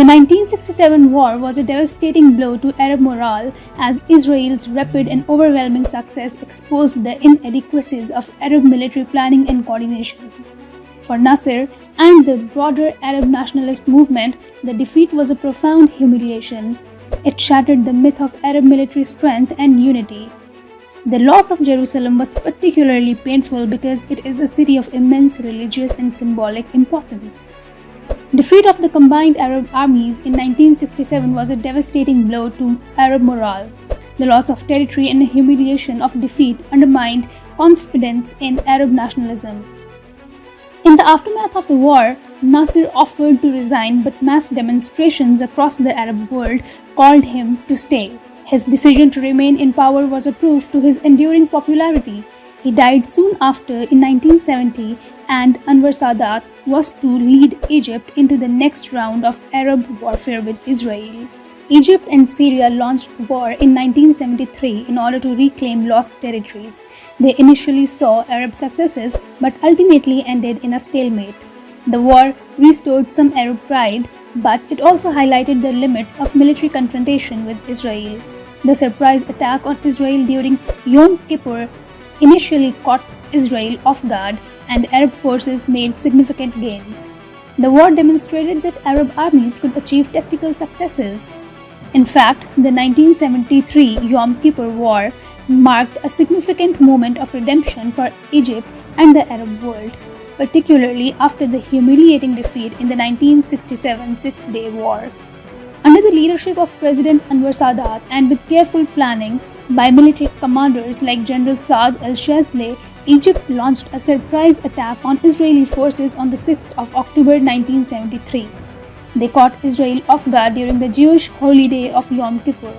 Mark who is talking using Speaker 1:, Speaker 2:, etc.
Speaker 1: The 1967 war was a devastating blow to Arab morale as Israel's rapid and overwhelming success exposed the inadequacies of Arab military planning and coordination. For Nasser and the broader Arab nationalist movement, the defeat was a profound humiliation. It shattered the myth of Arab military strength and unity. The loss of Jerusalem was particularly painful because it is a city of immense religious and symbolic importance. Defeat of the combined Arab armies in 1967 was a devastating blow to Arab morale. The loss of territory and the humiliation of defeat undermined confidence in Arab nationalism. In the aftermath of the war, Nasser offered to resign, but mass demonstrations across the Arab world called him to stay. His decision to remain in power was a proof to his enduring popularity. He died soon after in 1970, and Anwar Sadat was to lead Egypt into the next round of Arab warfare with Israel. Egypt and Syria launched war in 1973 in order to reclaim lost territories. They initially saw Arab successes but ultimately ended in a stalemate. The war restored some Arab pride, but it also highlighted the limits of military confrontation with Israel. The surprise attack on Israel during Yom Kippur initially caught Israel off guard, and Arab forces made significant gains. The war demonstrated that Arab armies could achieve tactical successes. In fact, the 1973 Yom Kippur War marked a significant moment of redemption for Egypt and the Arab world, particularly after the humiliating defeat in the 1967 Six-Day War. Under the leadership of President Anwar Sadat and with careful planning by military commanders like General Saad al-Shazli, Egypt launched a surprise attack on Israeli forces on the 6th of October 1973. They caught Israel off guard during the Jewish holy day of Yom Kippur.